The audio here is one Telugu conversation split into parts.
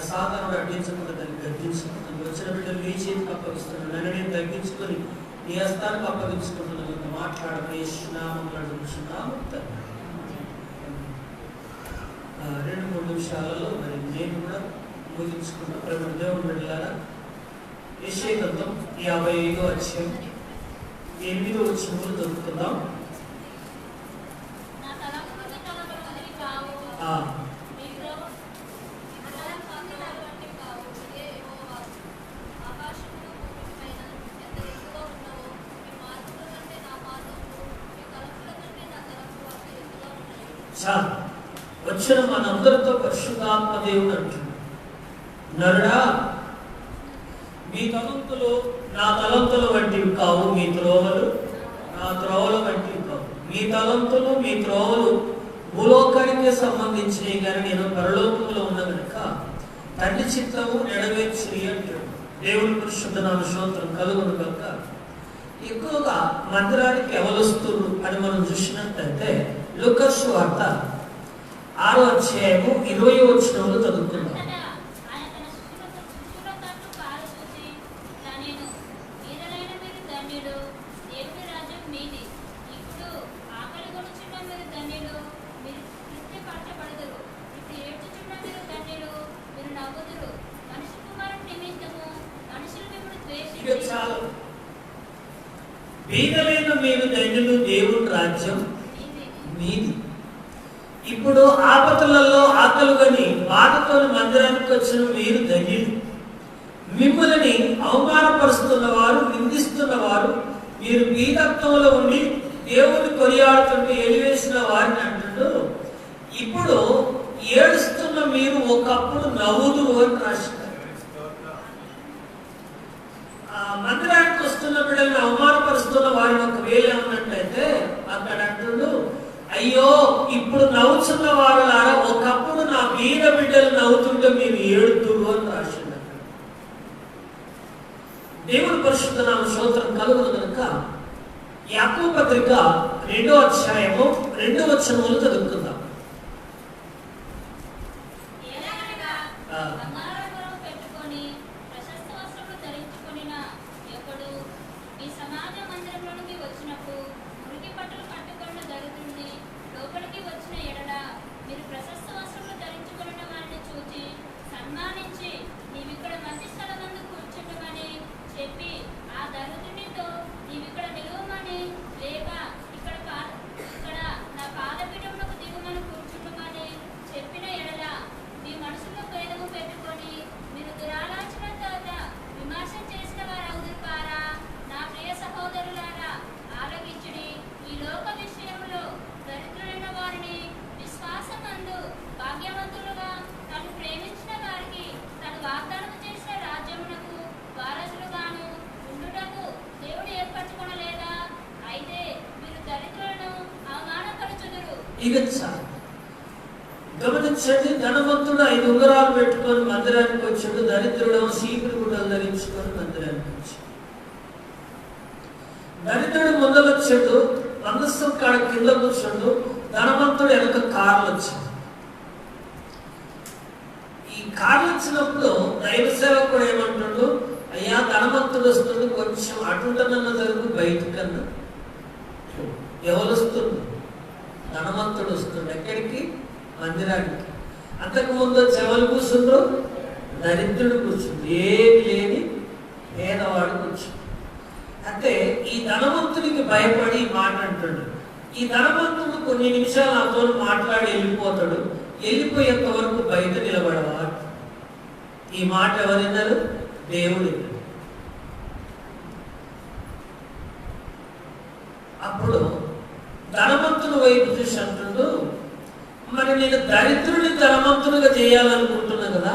సాధారణ అడ్డించకుండా దాన్ని గద్దించుకుంటుంది. వచ్చిన బిడ్డలు నీ చేతికి అప్పగిస్తున్నాను, నన్ను నేను తగ్గించుకొని నీ హస్తానికి అప్పగించుకుంటున్నాను. మాట్లాడమని నామంలో అడుగుతున్నాము. 2-3 నిమిషాలలో మరి నేను కూడా ముగించుకున్నా. ప్రేమ దేవుని బిడ్డలారా, యెషయా గ్రంథం 55వ అధ్యాయం 8వ వచనంలో చదువుకుందాం. వచ్చిన మనందరితో పరిశుద్ధాత్మ దేవుడు అంటున్నాడు, నరుడా మీ తలంతులు నా తలంతుల వంటివి కావు, మీ త్రోవలు నా త్రోవల వంటివి కావు. మీ తలంతులు మీ త్రోవలు భూలోకానికే సంబంధించినవి, కానీ నేను పరలోకంలో ఉన్న కనుక తండ్రి చిత్తము నెరవేర్చి అంటాడు. దేవుని పరిశుద్ధ నామ స్తోత్రం కలుగును కనుక ఎక్కువగా మందిరానికి ఎవరొస్తున్నారు అని మనం చూసినట్లయితే లూకా సువార్త 6వ అధ్యాయము 20వ వచనంలో చదువుతున్నాం. బీదలైన మీరు ధన్యులు, దేవుని రాజ్యం మీది. ఇప్పుడు ఆపదలలో ఆకలుగని బాధతో మందిరానికి వచ్చిన మీరు ధన్యులు. మిమ్మల్ని అవమానపరుస్తున్న వారు, నిందిస్తున్న వారు, మీరు బీదత్వంలో ఉండి దేవుని కొనియాడుతుంటే ఎలివేసిన వారిని అంటున్నారు. ఇప్పుడు ఏడుస్తున్న మీరు ఒకప్పుడు నవ్వుదురు అని రాశారు. మందిరానికి వస్తున్న బిడ్డలను అవమానపరుస్తున్న వారిని ఒకవేళ ఉన్నట్లయితే అక్కడ అంటుడు, అయ్యో ఇప్పుడు నవ్వుతున్న వారులారా ఒకప్పుడు నా బీద బిడ్డలు నవ్వుతుంటే మీరు ఏడుతురు అని రాసింది. దేవుని పరిశుద్ధ నామ స్తోత్రం కలుగును కనుక యాకోబు పత్రిక 2వ అధ్యాయము 2వ వచనములు చదువుకుందాం. గమనించండి, ధనవంతుడు 5 ఉంగరాలు పెట్టుకొని మందిరానికి వచ్చాడు, దరిద్రుడు సీపురు గుడ్డలు ధరించుకొని మందిరానికి వచ్చాడు. దరిద్రుడు ముందలు వచ్చాడు, మందస్థం కాడ కింద కూర్చోడు, ధనవంతుడు వెనక కార్లు వచ్చాడు. ఈ కార్లు వచ్చినప్పుడు దైవ సేవకుడు ఏమంటాడు, అయ్యా ధనవంతుడు వస్తుంది, కొంచెం అటుంటనన్న జరుగు బయటకన్నా. ఎవరు వస్తుంది? ధనవంతుడు వస్తుంది. ఎక్కడికి? మందిరానికి. అంతకుముందు చెవలు కూర్చుండ్రు, దరిద్రుడు కూర్చుంది, ఏమి లేని పేదవాడు కూర్చుంది. అంటే ఈ ధనవంతుడికి భయపడి మాట అంటాడు. ఈ ధనవంతుడు కొన్ని నిమిషాలు నాతో మాట్లాడి వెళ్ళిపోతాడు, వెళ్ళిపోయేంత వరకు బయట నిలబడవా. ఈ మాట ఎవరిన్నారు? దేవుడు. అప్పుడు ధనవంతుడు వైపు చూసి అంటుడు, మరి నేను దరిద్రుని ధనవంతుడిగా చేయాలనుకుంటున్నా కదా,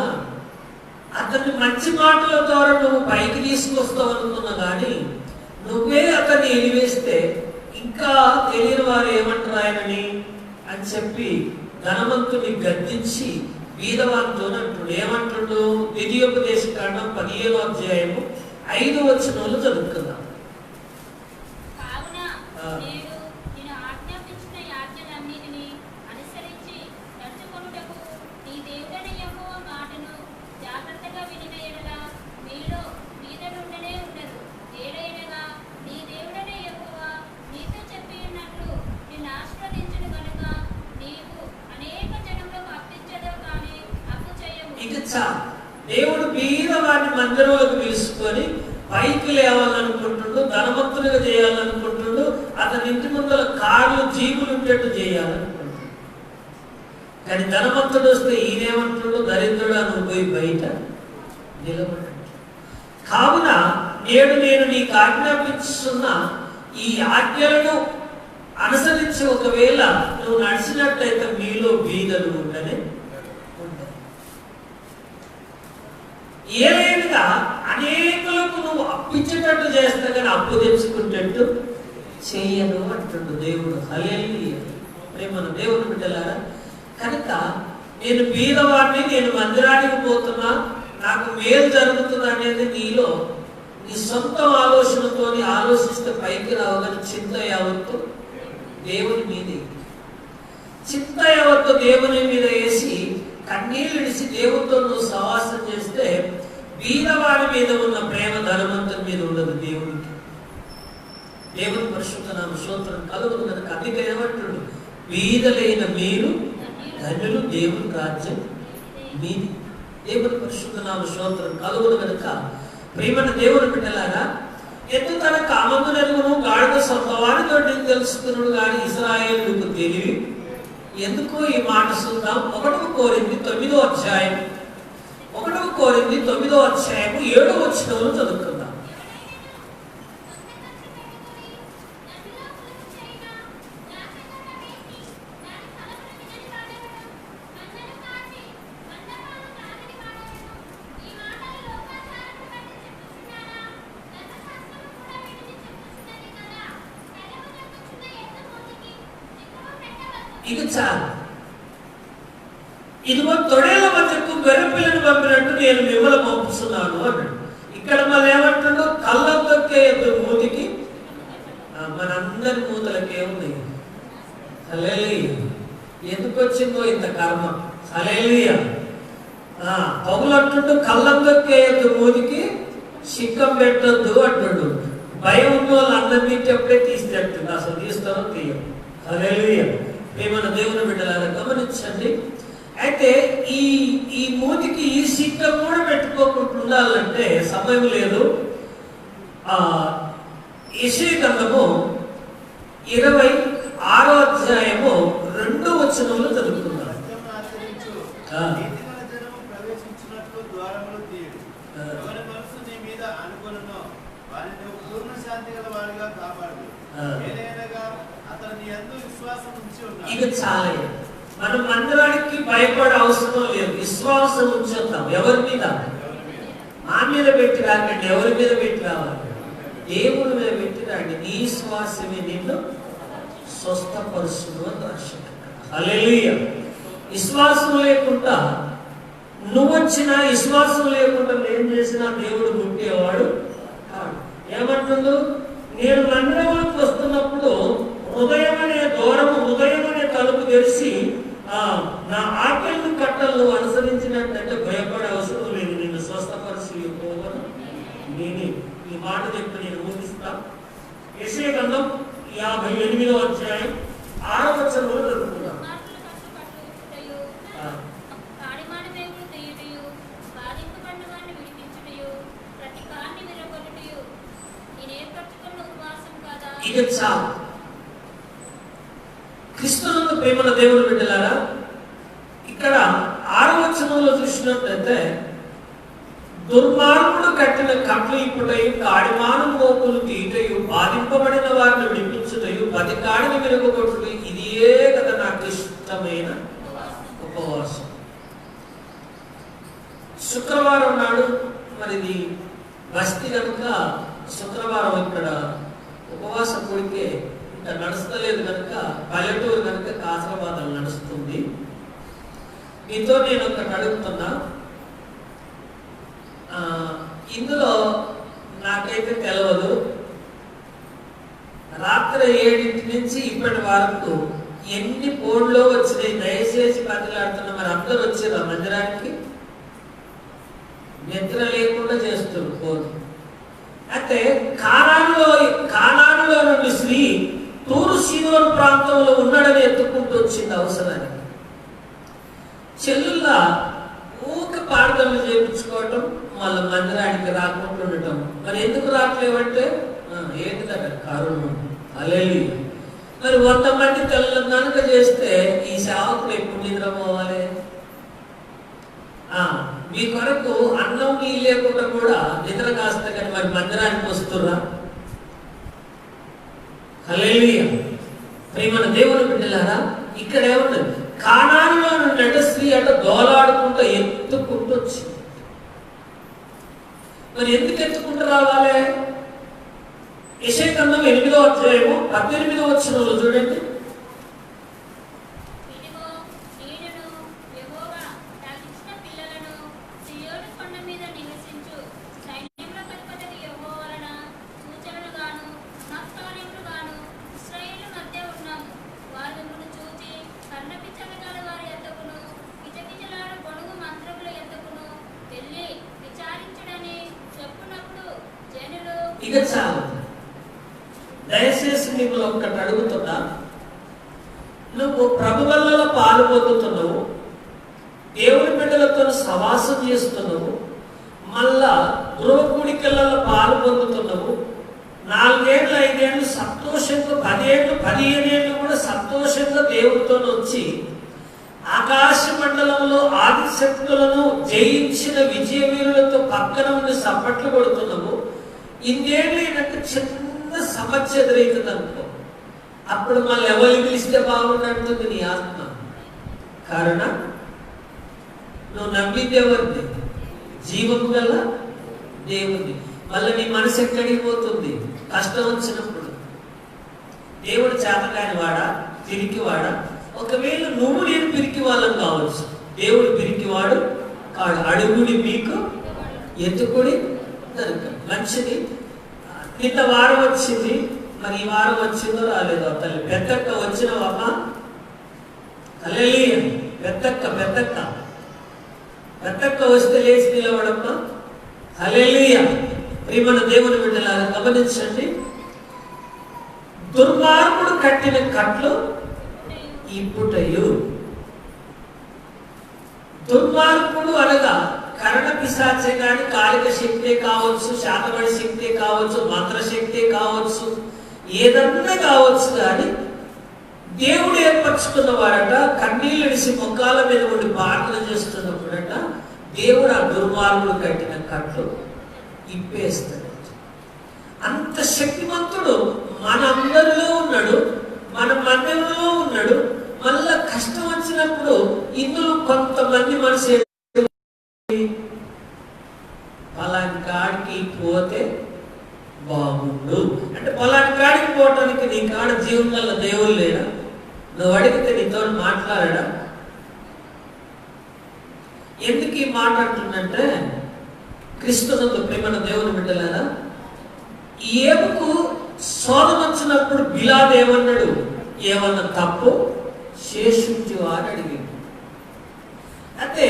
అతన్ని మంచి మాటల ద్వారా నువ్వు పైకి తీసుకొస్తావు అనుకున్నా, కానీ నువ్వే అతన్ని ఎలివేస్తే ఇంకా తెలియని వారు ఏమంటారు ఆయనని అని చెప్పి ధనవంతుని గద్దించి బీదవానితో అంటుడు. ఏమంటుడు? ద్వితీయోపదేశకాండం 15వ అధ్యాయము 5వ వచనంలో చదువుకుందాం. ఇక చాలు. దేవుడు బీదవాడిని మందిరంలోకి పిలుచుకొని పైకి లేవాలనుకుంటుండు, ధనవంతునిగా చేయాలనుకుంటుండు, అతని ఇంటి ముందర కార్లు జీపులు ఉండేట్టు చేయాలనుకుంటుండు. కానీ ధనవంతుడు వస్తే ఈయనేమంటుడు, దరిద్రుడు అని పోయి బయట నిలబడ్డాడు. కావున నేడు నేను నీకు ఆజ్ఞాపించున్న ఈ ఆజ్ఞలను అనుసరించి ఒకవేళ నువ్వు నడిచినట్లయితే మీలో బీదలు ఉండనే ఉంటాయి. ఏదైనా అనేకులకు నువ్వు అప్పించేటట్టు చేస్తే కానీ అప్పు తెచ్చుకునేట్టు చెయ్యను అంటుండు దేవుడు. హల్లెలూయా. ప్రేమను దేవుని బిడ్డలారా, కనుక నేను బీదవాడిని, నేను మందిరానికి పోతున్నా, నాకు మేలు జరుగుతుంది అనేది నీలో నీ సొంత ఆలోచనతో ఆలోచిస్తే పైకి రావగానే చింత యావత్తు దేవుని మీదే, చింత యావత్తు దేవుని మీద వేసి కన్నీళ్ళు ఇడిసి దేవుడితో నువ్వు సహవాసం చేస్తే బీదవాడి మీద ఉన్న ప్రేమ ధనవంతుని మీద ఉండదు దేవుడికి. దేవుని పరిశుద్ధ నామ స్తోత్రం కలుగును కనుక అందుకే ఏమంటుడు, బీదలైన మీరు ధన్యులు, దేవుని రాజ్యం మీది. దేవుని పరిశుద్ధ నామ స్తోత్రం కలుగును కనుక ప్రేమను దేవుని బిడ్డలారా, ఎత్తు తన కామము నెరుగును గాడిద సొంతవాడితో తెలుసుకున్నాడు కానీ ఇశ్రాయేలుకు తెలివి ఎందుకు ఈ మాట చూద్దాం. 1 కొరింథీ 9వ అధ్యాయం 7వ వచనంలో చదువుకుందాం. ఇక చాలు. ఇదిగో తొడేల మధ్యకు గొర్రెపిల్లను పంపినట్టు నేను మిమ్మల్ని పంపిస్తున్నాను అన్నాడు. ఇక్కడ మళ్ళీ ఏమంటాడు, కళ్ళం దొక్కే మూతికి మనందరి మూతలకే ఉన్నాయి. హల్లెలూయా. ఎందుకు వచ్చిందో ఇంత కర్మ. హల్లెలూయా. పౌలు అంటుండు, కళ్ళం దొక్కే మూతికి సిక్కం పెట్టొద్దు అంటుడు. భయం ఉన్న వాళ్ళు అందరినీ చెప్పే తీసేటట్టు అసలు తీస్తారో తీయం. హల్లెలూయా. ప్రేమను దేవుని బిడ్డలారా గమనించండి. అయితే ఈ మూతికి ఈ సిక్క కూడా పెట్టుకోకుండా ఉండాలంటే సమయం లేదు. యెషయా గ్రంథము 26వ అధ్యాయము 2వ వచనంలో చదువుకుందాం. ఇక చాలా మనం మందిరానికి భయపడే అవసరం లేదు. విశ్వాసం ఉంచుతాం. ఎవరి మీద? మా మీద పెట్టి రాకండి. ఎవరి మీద పెట్టి రావాలి? దేవుని మీద పెట్టి రండి. నీ విశ్వాసమే నిన్ను స్వస్థపరుచును అని రాశాడు. హల్లెలూయా. విశ్వాసం లేకుండా నువ్వు వచ్చినా, విశ్వాసం లేకుండా ఏం చేసినా దేవుడు ముట్టేవాడు కాదు. ఏమంటుండు, నేను మందిరంలోకి వస్తున్నప్పుడు హృదయం అనే తలుపు తెరిచి నా ఆజ్ఞలను కట్టలను అనుసరించినట్టు భయపడే అవసరం లేదు. నేను స్వస్థపరిచి నేను ఈ మాట చెప్పి నేను ఊహిస్తా. యెషయా గ్రంథం 58వ అధ్యాయం 6వ వచనంలో చదువుకున్నాం. ఇక చాలు. క్రీస్తునందు ప్రేమల దేవుని బిడ్డలారా, ఇక్కడ 6వ వచనంలో చూసినట్లయితే దుర్మార్గుడు కట్టిన కట్లు ఇప్పుటయు, కాడిమాను మోపులు తీటయు, బాధింపబడిన వారిని విడిపించుటయు, పది కాడిని విరగొట్టుటయు, ఇదే కదా నాకు ఇష్టమైన ఉపవాసం. శుక్రవారం నాడు మరి ఇది బస్తి కనుక శుక్రవారం ఇక్కడ ఉపవాస కోరికే ఇంకా నడుస్తలేదు కనుక, పల్లెటూరు కనుక కాసరబాదలు నడుస్తుంది. మీతో నేను ఒకటి అడుగుతున్నా. ఇందులో నాకైతే తెలియదు, రాత్రి 7 నుంచి ఇప్పటి వరకు ఎన్ని ఫోన్లో వచ్చినాయి. దయచేసి బతిలాడుతున్నా. మరి అందరూ వచ్చారు ఆ మందిరానికి? నిద్ర లేకుండా చేస్తారు ఫోన్. అయితే కానానులో నుండి స్త్రీ తూరు సీదోను ప్రాంతంలో ఉన్నాడని ఎత్తుకుంటూ వచ్చింది అవసరానికి. చెల్లుల్లా ఊక ప్రార్థనలు చేయించుకోవటం, మళ్ళీ మందిరానికి రాకుండా ఉండటం. మరి ఎందుకు రావట్లేవంటే ఏంటిదట కారణం. హల్లెలూయా. మరి 100 మంది తెలంగాణ చేస్తే ఈ సేవకుడు ఎప్పుడు నిద్రపోవాలి? మీ కొరకు అన్నం నీ లేకుండా కూడా నిద్ర కాస్త కానీ మరి మందిరానికి వస్తుర్రా? హల్లెలూయా. ప్రియమైన దేవుని బిడ్డలారా, ఇక్కడ ఏమున్నది? కానానులో నుండి స్త్రీ అట దోలాడుకుంటూ ఎత్తుకుంటూ వచ్చింది. మరి ఎందుకు ఎత్తుకుంటూ రావాలి? యెషయా గ్రంథం 8వ అధ్యాయము 18వ వచనంలో చూడండి. ఇక చాలు. దయచేసి మిమ్మల్ని ఒక్కటి అడుగుతున్నా, నువ్వు ప్రభు వల్ల పాలు పొందుతున్నావు, దేవుని బిడ్డలతో సవాసం చేస్తున్నావు, మళ్ళా గృహ కూడికలలో పాలు పొందుతున్నావు, 4 ఏళ్ళు 5 ఏళ్ళు సంతోషంగా, 10 ఏళ్ళు 15 ఏళ్ళు కూడా సంతోషంగా దేవుడితో వచ్చి ఆకాశ మండలంలో ఆదిశక్తులను జయించిన విజయ వీరులతో పక్కన ఉండి సప్పట్లు కొడుతున్నావు. ఇన్నేళ్ళు ఏంటంటే చిన్న సమస్య ఎదురైతుంది అనుకో, అప్పుడు మళ్ళీ ఎవరు పిలిస్తే బాగుంటుంది నీ ఆత్మ. కారణం నువ్వు నమ్మింది ఎవరిని? జీవము గల దేవుణ్ణి. మళ్ళీ నీ మనసు ఎక్కడికి పోతుంది? కష్టం వచ్చినప్పుడు. దేవుడు చేతకాని వాడా, పిరికివాడా? ఒకవేళ నువ్వు నేను పిరికి వాళ్ళం కావచ్చు, దేవుడు పిరికివాడు కాడు. అడుగుడి మీకు ఎత్తుకుడి దొరక. మంచిది. నిన్న వారం వచ్చింది, మరి ఈ వారం వచ్చిందో రాలేదో తల్లి. పెద్దక్క వచ్చినవమ్మా? హల్లెలూయా. పెద్దక్క వస్తే లేచి నిలవడమ్మా. హల్లెలూయా. ప్రియమైన దేవుని బిడ్డలారా గమనించండి, దుర్మార్గుడు కట్టిన కట్లు ఇప్పుటయు. దుర్మార్గుడు అనగా కరణ పిశాచే కానీ, కాలిక శక్తే కావచ్చు, శాతబడి శక్తే కావచ్చు, మంత్రశక్తే కావచ్చు, ఏదన్నా కావచ్చు. కానీ దేవుడు ఏర్పరచుకున్న వాడట కన్నీళ్ళు ఇడిసి మొక్కాల మీద ఉండి ప్రార్థన చేస్తున్నప్పుడట దేవుడు ఆ దుర్మార్గుడు కట్టిన కట్లు ఇప్పేస్తాడు. అంత శక్తివంతుడు మనందరిలో ఉన్నాడు, మన మందిరంలో ఉన్నాడు. మళ్ళా కష్టం వచ్చినప్పుడు ఇందులో కొంతమంది మనసు పలాని కాడికి పోతే బాగుండు అంటే, పలాని కాడికి పోవటానికి నీ కాడ జీవనంలో దేవుడు లేడా? నువ్వు అడిగితే నీతో మాట్లాడా? ఎందుకు ఈ మాట అంటుందంటే, క్రీస్తునందు ప్రేమన దేవుని బిడ్డలారా, ఏముకు శోధన వచ్చినప్పుడు బిలాదు ఏమన్నాడు? ఏమన్నా తప్పు శేషించు అని అడిగింది. అయితే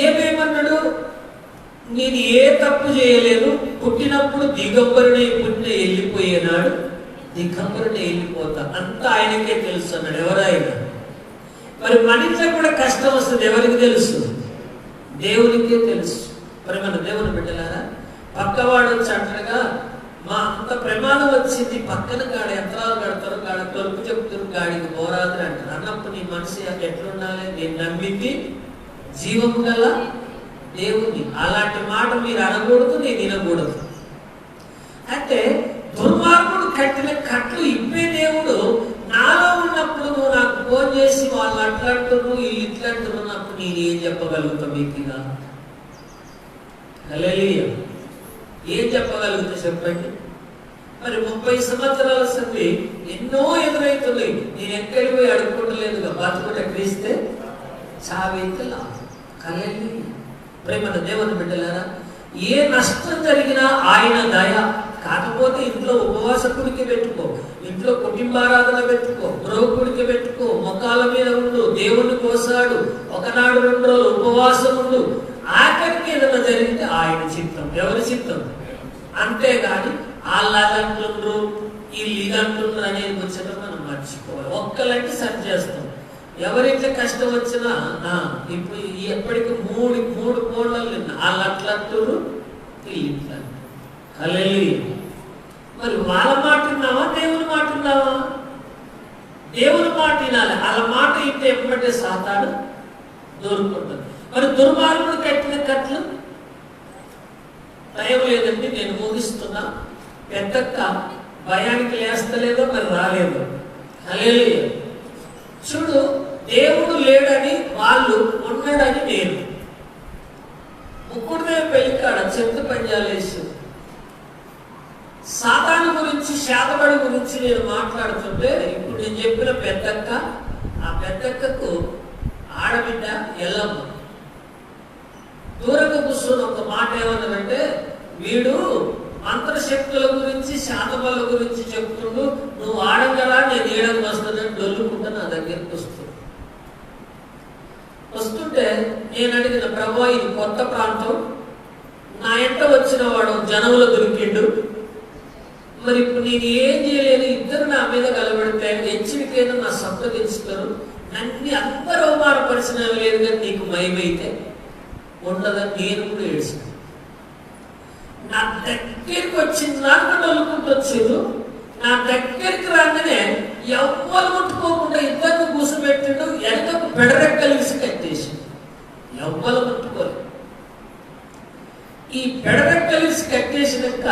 ఏమేమన్నాడు? నేను ఏ తప్పు చేయలేదు, పుట్టినప్పుడు దిగంబరుడే, పుట్టిన వెళ్ళిపోయేనాడు దిగంబరుడే వెళ్ళిపోతా, అంతా ఆయనకే తెలుసు అన్నాడు. ఎవరైనా మరి మన ఇంట్లో కూడా కష్టం వస్తుంది, ఎవరికి తెలుసు? దేవునికే తెలుసు. మరి మన దేవుని బిడ్డలారా, పక్కవాడు వచ్చి అంటాడుగా, మా అంత ప్రమాదం వచ్చింది, పక్కన గాడ యంత్రాలు కడతారు, గాడ తలుపు చెప్తారు, గాడికి పోరాదు అంటారు. అన్నప్పుడు నీ మనసు ఎట్లుండాలి? నేను నమ్మింది జీవము గల దేవుణ్ణి. అలాంటి మాట మీరు అనకూడదు, నేను వినకూడదు. అయితే దుర్మార్గుడు కట్టిన కట్లు ఇప్పే దేవుడు నాలో ఉన్నప్పుడు నువ్వు నాకు ఫోన్ చేసి వాళ్ళు అట్లాంటున్నారు, వీళ్ళు ఇట్లాంటున్నప్పుడు నేను ఏం చెప్పగలుగుతా మీకు? హల్లెలూయా. ఏం చెప్పగలుగుతా చెప్పండి? మరి 30 సంవత్సరాల సంది ఎన్నో ఎదురైతున్నాయి. నేను ఎక్కడికి పోయి అడుక్కుంటలేదుగా, బతుకుట క్రీస్తే చావైతే లాభం. హల్లెలూయా. ప్రేమన దేవుని బిడ్డలారా, ఏ నష్టం జరిగినా ఆయన దయ. కాకపోతే ఇంట్లో ఉపవాస కుడికి పెట్టుకో, ఇంట్లో కుటుంబారాధన పెట్టుకో, గృహ కుడికి పెట్టుకో, మొక్కాల మీద ఉండు, దేవుని కోసాడు, ఒకనాడు 2 రోజులు ఉపవాసం ఉండు. ఆఖరికి ఏదైనా జరిగితే ఆయన చిత్తం. ఎవరి చిత్తం? అంతేగాని వాళ్ళు అదంటుండ్రు, వీళ్ళు ఇదంటుండ్రు అనేది వచ్చేటప్పుడు మనం మర్చిపోవాలి. ఒక్కలంటే సరి చేస్తాం, ఎవరింట్లో కష్టం వచ్చినా ఇప్పుడు ఎప్పటికీ మూడు కోళ్ళలు వాళ్ళు అట్లంటారు వీళ్ళు హల్లెలూయా. మరి వాళ్ళ మాట విన్నావా దేవుని మాట విన్నావా? దేవుని మాట వినాలి. వాళ్ళ మాట ఇంటే ఎప్పుడంటే సాతాను దొరుకుంటుంది. మరి దుర్మార్గుడు కట్టిన కట్లు టైం లేదండి, నేను ముగిస్తున్నా. పెద్దక్క భయానికి లేస్తలేదో మరి రాలేదు. హల్లెలూయా. చూడు, దేవుడు లేడని వాళ్ళు, ఉన్నాడని నేను. ముక్కుడుదే పెళ్ళికాడ చెట్టు పంజాలేసి సాతాను గురించి, శాతబడి గురించి నేను మాట్లాడుతుంటే, ఇప్పుడు నేను చెప్పిన పెద్దక్క, ఆ పెద్దక్కకు ఆడబిడ్డ ఎల్లమ్మ దూరంగా కూర్చొని ఒక మాట ఏమన్నారంటే, వీడు మంత్రశక్తుల గురించి, శాతబల గురించి చెప్తుండు, నువ్వు ఆడంగరా నేను ఏడకు వస్తానని డొల్లుకుంటా నా దగ్గరికి వస్తుంటే నేను అడిగిన, ప్రభు ఇది కొత్త ప్రాంతం, నా ఎంట వచ్చిన వాడు జనంలో దొరికిండు, మరి ఇప్పుడు నేను ఏం చేయలేదు, ఇద్దరు నా మీద కలబడితే హెచ్చరికైనా నా సంప్రదించుతారు, నన్ను అందరూ అవమానపరిచిన లేదు కానీ నీకు మయమైతే ఉండదని నేను కూడా ఏడ్చాను. నా దగ్గరికి వచ్చింది నాకు నలుకుంటూ వచ్చారు. నా దగ్గరికి రాగానే ఎవ్వరు ముట్టుకోకుండా ఇద్దరిని కూర్చోబెట్టిండు, వెనకకు పెడరెక్కలిసి కట్టేసి ఎవ్వరు ముట్టుకోలేదు. ఈ పెడరెక్కలిసి కట్టేసినాక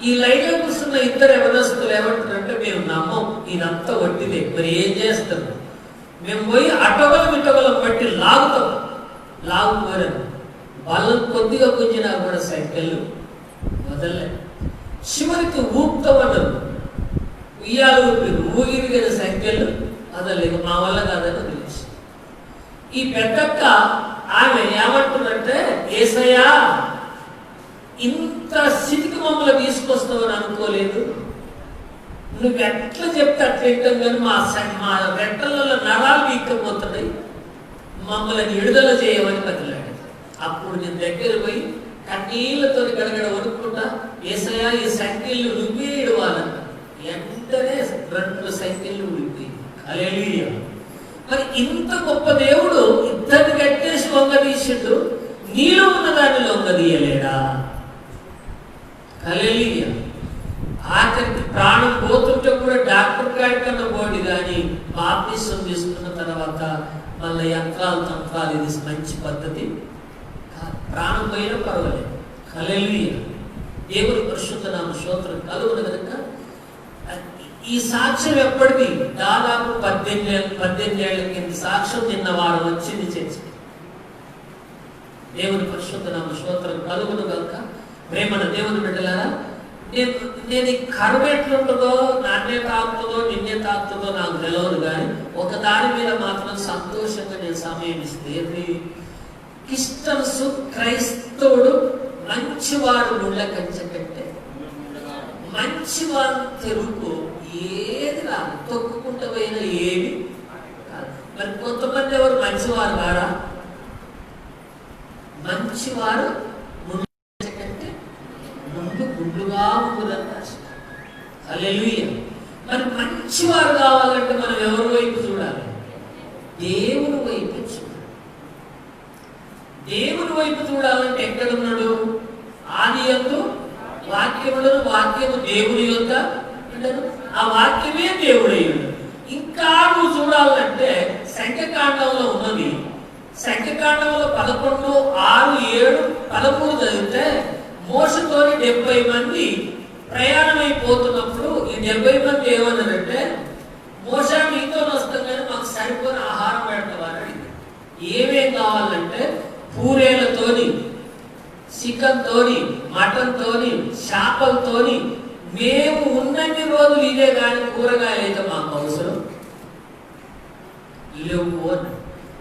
ఈ లైన్లో కూర్చున్న ఇద్దరు ఎవరస్తులు ఏమంటారంటే, మేము నమ్మం, ఇదంతా వట్టిదే, మరి ఏం చేస్తారు? మేము పోయి అటొగలం బట్టి లాగుకోరని వాళ్ళని కొద్దిగా గుంజినా కూడా సైకిళ్ళు వదలలే. చివరికి ఊపుతామన్నారు, ఉయ్యాలు ఊగిరి కదా సైకిళ్ళు వదలలేదు. మా వల్ల కాదని వదిలేసి ఈ పెద్దక్క ఆమె ఏమంటుందంటే, యేసయ్యా ఇంత స్థితికి మమ్మల్ని తీసుకొస్తామని అనుకోలేదు, నువ్వు ఎట్లా చెప్తే అట్లా వింటాం కానీ మా రెట్టలలో నరాలు వీక్కపోతున్నాయి, మమ్మల్ని విడుదల చేయమని బతిలాడు. అప్పుడు నేను దగ్గర పోయి కన్నీళ్లతో గడగడ వణుకుంటా, యేసయ్యా ఈ సైకిళ్ళు నువ్వే ఇడవాలన్న. వెంటనే 2 సైకిళ్ళు ఉడిపోయి. హల్లెలూయా. మరి ఇంత గొప్ప దేవుడు ఇద్దరిని కట్టేసి లొంగదీసిండు, నీలో ఉన్నదాన్ని లొంగదీయలేడా? హల్లెలూయా. ఆఖరికి ప్రాణం పోతుంటే కూడా డాక్టర్ గారి కన్నా పోటీ కానీ బాప్తిసం తీసుకున్న తర్వాత మళ్ళీ యంత్రాలు తంత్రాలు, ఇది మంచి పద్ధతి. ప్రాణం పోయినా పర్వాలేదు. హల్లెలూయా. దేవుని పరిశుద్ధ నామ స్తోత్రం కలుగును కనుక ఈ సాక్ష్యం ఎప్పటిది? దాదాపు 18 ఏళ్ల కింద సాక్ష్యం నిన్న వారం వచ్చింది చర్చి. దేవుని పరిశుద్ధ నామ స్తోత్రం కలుగును కనుక ప్రేమన దేవుని బిడ్డలారా, నేను ఈ కరువు ఎట్లుంటుందో, నాన్నే తాకుతుందో నిన్నే తాకుతుందో నాకు తెలియదు, కానీ ఒక దాని మీద మాత్రం సంతోషంగా నేను సమయం ఇస్తే, క్రిస్టియన్స్ క్రైస్తవుడు మంచివాడు ముళ్ళ కంచె కంటే మంచివాడు తెరుకు ఏది రాదు, తొక్కుకుంటూ పోయినా ఏమి కాదు. మరి కొంతమంది ఎవరు మంచివారు కారా? మంచివారు గుండుగా ఉంటుందంట. హల్లెలూయా. మరి మంచివారు కావాలంటే మనం ఎవరి వైపు చూడాలి? దేవుని వైపు చూడాలి. దేవుని వైపు చూడాలంటే ఎక్కడున్నాడు? ఆదియందు వాక్యములను, వాక్యము దేవుని యొక్క ఆ వాక్యమే దేవుడయ్యాడు. ఇంకా నువ్వు చూడాలంటే సంఖ్యాకాండంలో ఉన్నది. సంఖ్యాకాండంలో 11, 6, 7, 13 చదివితే మోసతోని 70 మంది ప్రయాణమైపోతున్నప్పుడు ఈ 70 మంది ఏమన్నారంటే, మోసా మీతో వస్తాం కానీ మాకు సరిపోయిన ఆహారం పెడతామని. ఏమేం కావాలంటే పూరేలతోని, చికెన్ తోని, మటన్ తోని, చేపలతోని, మేము ఉన్నన్ని రోజులు ఇదే కానీ కూరగాయలు అయితే మాకు అవసరం లేవు అని.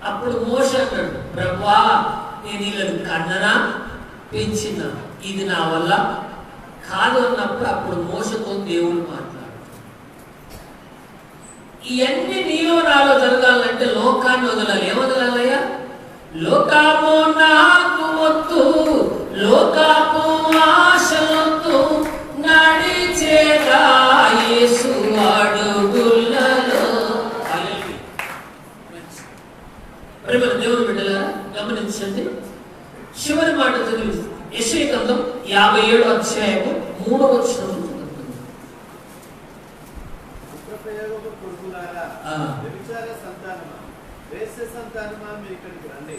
అప్పుడు మోసే అన్నాడు, ప్రభువా నేను వీళ్ళని కన్ననా పెంచినా, ఇది నా వల్ల కాదు అన్నప్పుడు అప్పుడు మోసతో దేవుడు మాట్లాడు. ఇవన్నీ నీలో నాలో జరగాలంటే లోకాన్ని వదలాలి. ఏమదలాలయ్యా? లోకము నాకు వద్దు, లోకపు ఆశలొద్దు, నడిచేదా యేసు అడుగులలో. చివరి మాట చదివి యెషయా గ్రంథం 57వ అధ్యాయము 3వ వచనం. వ్యభిచార సంతానమా, వేశ్య సంతానమా, మీరు ఇక్కడికి రండి.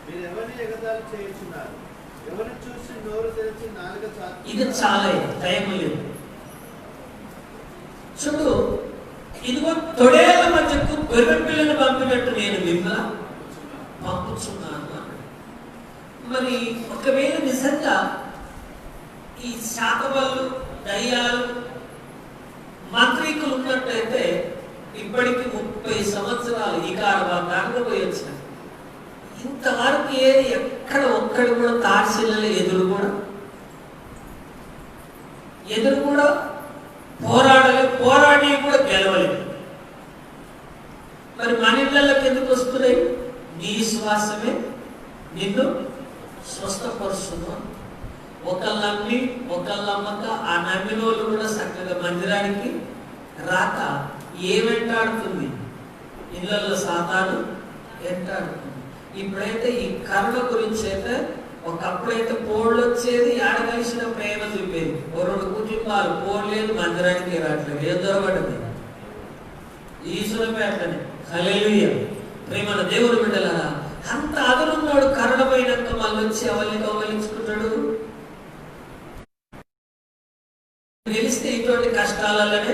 మీరు ఎవరిని ఎగతాళి చేయుచున్నారు? ఎవరిని చూసి నోరు తెరిచి నాలుక చాటు? ఇది చాలా టైం లేదు. చూడు, ఇదిగో తొడేల మధ్యకు గొర్రె పిల్లని పంపినట్టు నేను మిమ్మల్ని పంపుచున్నాను. మరి ఒకవేళ నిజంగా ఈ శాతవల్లు, దయ్యాలు, మాంత్రికులు ఉన్నట్టయితే ఇప్పటికి 30 సంవత్సరాలు ఈ కారణంగా పోయి వచ్చినాయి. ఇంతవరకు ఏది ఎక్కడ ఒక్కడు కూడా తార్సిల్లలు ఎదురు కూడా పోరాడి కూడా గెలవలేదు. మరి మన ఇళ్ళకి ఎందుకు వస్తున్నాయి? నీ విశ్వాసమే నిన్ను స్వస్థపరుస్తుంది. ఒకళ్ళు నమ్మి ఒకళ్ళు నమ్మక ఆ నమ్మిన వాళ్ళు కూడా చక్కగా మందిరానికి రాక ఏమెంటాడుతుంది? ఇళ్ళల్లో సాతాను ఎంటాడుతుంది. ఇప్పుడైతే ఈ కరుణ గురించి అయితే, ఒకప్పుడైతే పోళ్ళు వచ్చేది, ఆడ కలిసిన ప్రేమ చూపేది. 2 కుటుంబాలు పోలేదు, మందిరానికి రావట్లేదు. ఏం దొరకబడింది? ఈశ్వరపేటని. హల్లెలూయా. ప్రేమల దేవుడు బిడ్డలారా, అంత అదనున్నాడు. కరుణమైనంత మళ్ళీ వచ్చి అవలించుకుంటాడు. గెలిస్తే ఇటువంటి కష్టాలలోనే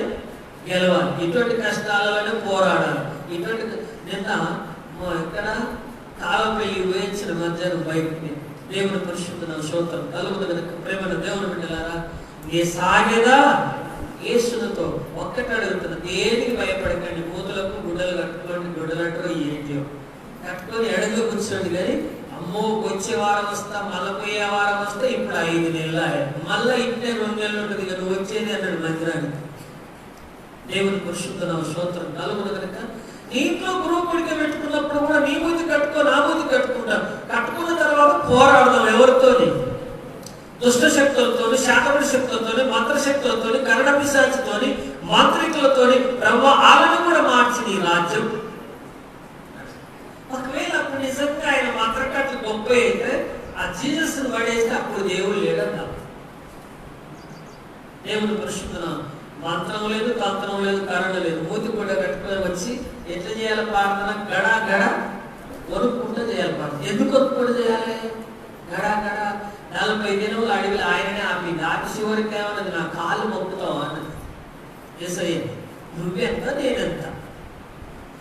గెలవాలి, ఇటువంటి కష్టాలలోనే పోరాడాలి. ఇటువంటి నిన్న ఇక్కడ కాలం పెళ్లి వేయించిన మధ్యాహ్నం బయటికి దేవుని పరిశుద్ధ స్తోత్రం కలుగుతుంది కనుక ప్రేమల దేవుని బిడ్డలారా, ఏ సాగేదా యేసుతో ఒక్కటి అడుగుతున్నా, దేనికి భయపడకండి. మూతులకు గుడ్డలు కట్టుకోండి, గుడ్డలంటూ ఏంటో కట్టుకొని ఎడగా కూర్చోండి. కానీ అమ్మో వచ్చే వారం వస్తా, మళ్ళీ పోయే వారం వస్తే ఇప్పుడు 5 నెలలు మళ్ళీ ఇట్టే 2 నెలలు ఉంటుంది. ఇక నువ్వు వచ్చేది అన్నాడు మందిరానికి. దేవుని పరిశుద్ధ స్తోత్రం కలుగుతుంది కనుక ఇంట్లో గ్రూపుడిక పెట్టుకున్నప్పుడు కూడా నీ బుద్ధి కట్టుకో, నా బుద్ధి కట్టుకుంటా. కట్టుకున్న తర్వాత పోరాడదాం. ఎవరితోని? దుష్ట శక్తులతోని, శాతపడి శక్తులతోని, మంత్రశక్తులతోని, కరడ పిశాచుతోని, మాంత్రికులతోని వాళ్ళని కూడా మార్చి నీ రాజ్యం. ఒకవేళ అప్పుడు నిజంగా ఆయన మంత్రకట్లు గొప్ప అయితే ఆ జీసస్ ను పడేస్తే అప్పుడు దేవుడు లేడన్నా. దేవుని పరిశుద్ధన మంత్రం లేదు, తంత్రం లేదు, కరణ లేదు. మూతి కూడా కట్టుకొని వచ్చి ఎట్లా చేయాలి ప్రార్థన? గడా గడ కొనుక్కుంటూ చేయాలి ప్రార్థన. ఎందుకు కొనుక్కుంటూ చేయాలి? గడా గడ 40 దినములు అడవిలో ఆయననే ఆపింది. ఆపి చివరికి ఏమన్నది? నా కాళ్ళు మొక్కుతావు అన్నది. యేసయ్య నువ్వెంత నేనెంత.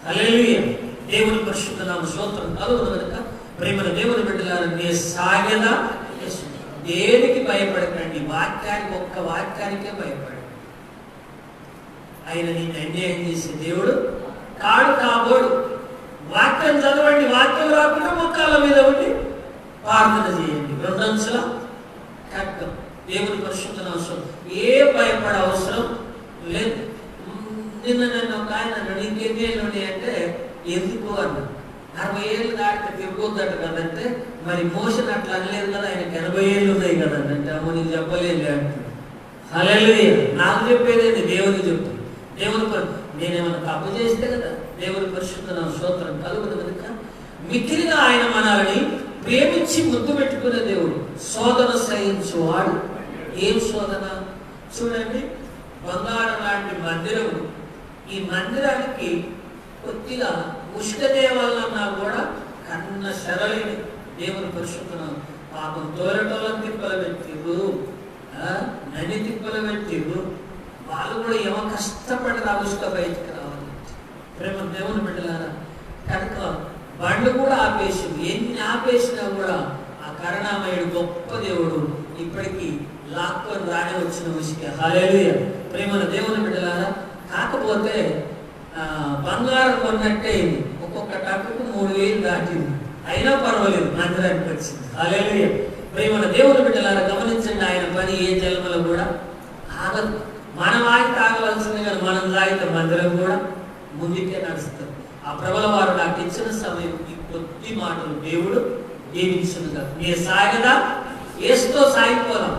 హల్లెలూయా. దేవుని పరిశుద్ధ నామ స్తోత్రం కలుగుతుంది కనుక ప్రేమల దేవుని బిడ్డలారా, నీ సాగేదా దేనికి భయపడకండి. వాక్యానికి, ఒక్క వాక్యానికే భయపడండి. ఆయన నిన్ను అన్యాయం చేసే దేవుడు కాడు కాబోడు. వాక్యం చదవండి, వాక్యం రాకుండా మొక్కాల మీద ఉండి ప్రార్థన చేయండి. 2 అంశాల ఖడ్గం దేవుని పరిశుద్ధ అవసరం. ఏ భయపడే అవసరం లేదు. నిన్న నన్ను ఒక ఆయన అన్నాడు, ఇంకెన్ని ఏళ్ళు ఉన్నాయంటే ఎందుకు అన్నా. 60 ఏళ్ళు దాటితే తిరగొద్దట కదంటే, మరి మోషన్ అట్లా అనలేదు కదా, ఆయనకి 80 ఏళ్ళు ఉన్నాయి కదంటే. అమ్మో నీకు చెప్పలేదు అంటాడు. హల్లెలూయా. నాకు చెప్పేదేంటి? దేవునికి చెప్తాను. దేవుని నేనేమన్నా తప్పు చేస్తే కదా. దేవుని పరిశుద్ధ స్తోత్రం కలుగుతుంది కనుక మిక్కిలిగా ఆయన మనల్ని ప్రేమించి ముద్దు పెట్టుకునే దేవుడు. శోధన సహించువాడు. ఏం శోధన? చూడండి, బంగారం లాంటి మందిరము. ఈ మందిరానికి కొద్దిగా ఉష్కదేవాలన్నా కూడా కన్న శరళిని దేవుని పరిశుద్ధన పాపం తోలటోళ్ళని తిప్పలు పెట్టిర్రు, నది తిప్పలు పెట్టిర్రు. వాళ్ళు కూడా ఏమో కష్టపడి రావుష్క బయటికి రావాలి. ప్రేమ దేవుని బిడ్డలారా, కనుక బండ్లు కూడా ఆపేసింది. ఎన్ని ఆపేసినా కూడా ఆ కరుణామయుడు గొప్ప దేవుడు ఇప్పటికీ లాక్కొని రాని వచ్చిన ఉసిక. హల్లెలూయా. ప్రేమల దేవుని బిడ్డలారా, కాకపోతే బంగారం కొన్నట్టే ఒక్కొక్క టక్కుకు 3000 దాటింది. అయినా పర్వాలేదు, మందిరానికి వచ్చింది. హల్లెలూయా. ప్రేమల దేవుని బిడ్డలారా, గమనించండి, ఆయన పని ఏ జన్మలో కూడా ఆగదు. మనం ఆగి తాగవలసింది, కానీ మనం తాగితే మందిరం కూడా ముందుకే నడుస్తుంది. ఆ ప్రబల వారు నాకు ఇచ్చిన సమయం ఈ కొద్ది మాటలు దేవుడు దీవించునుగా. నీ సాగదా ఏసుతో సాగిపోదాం.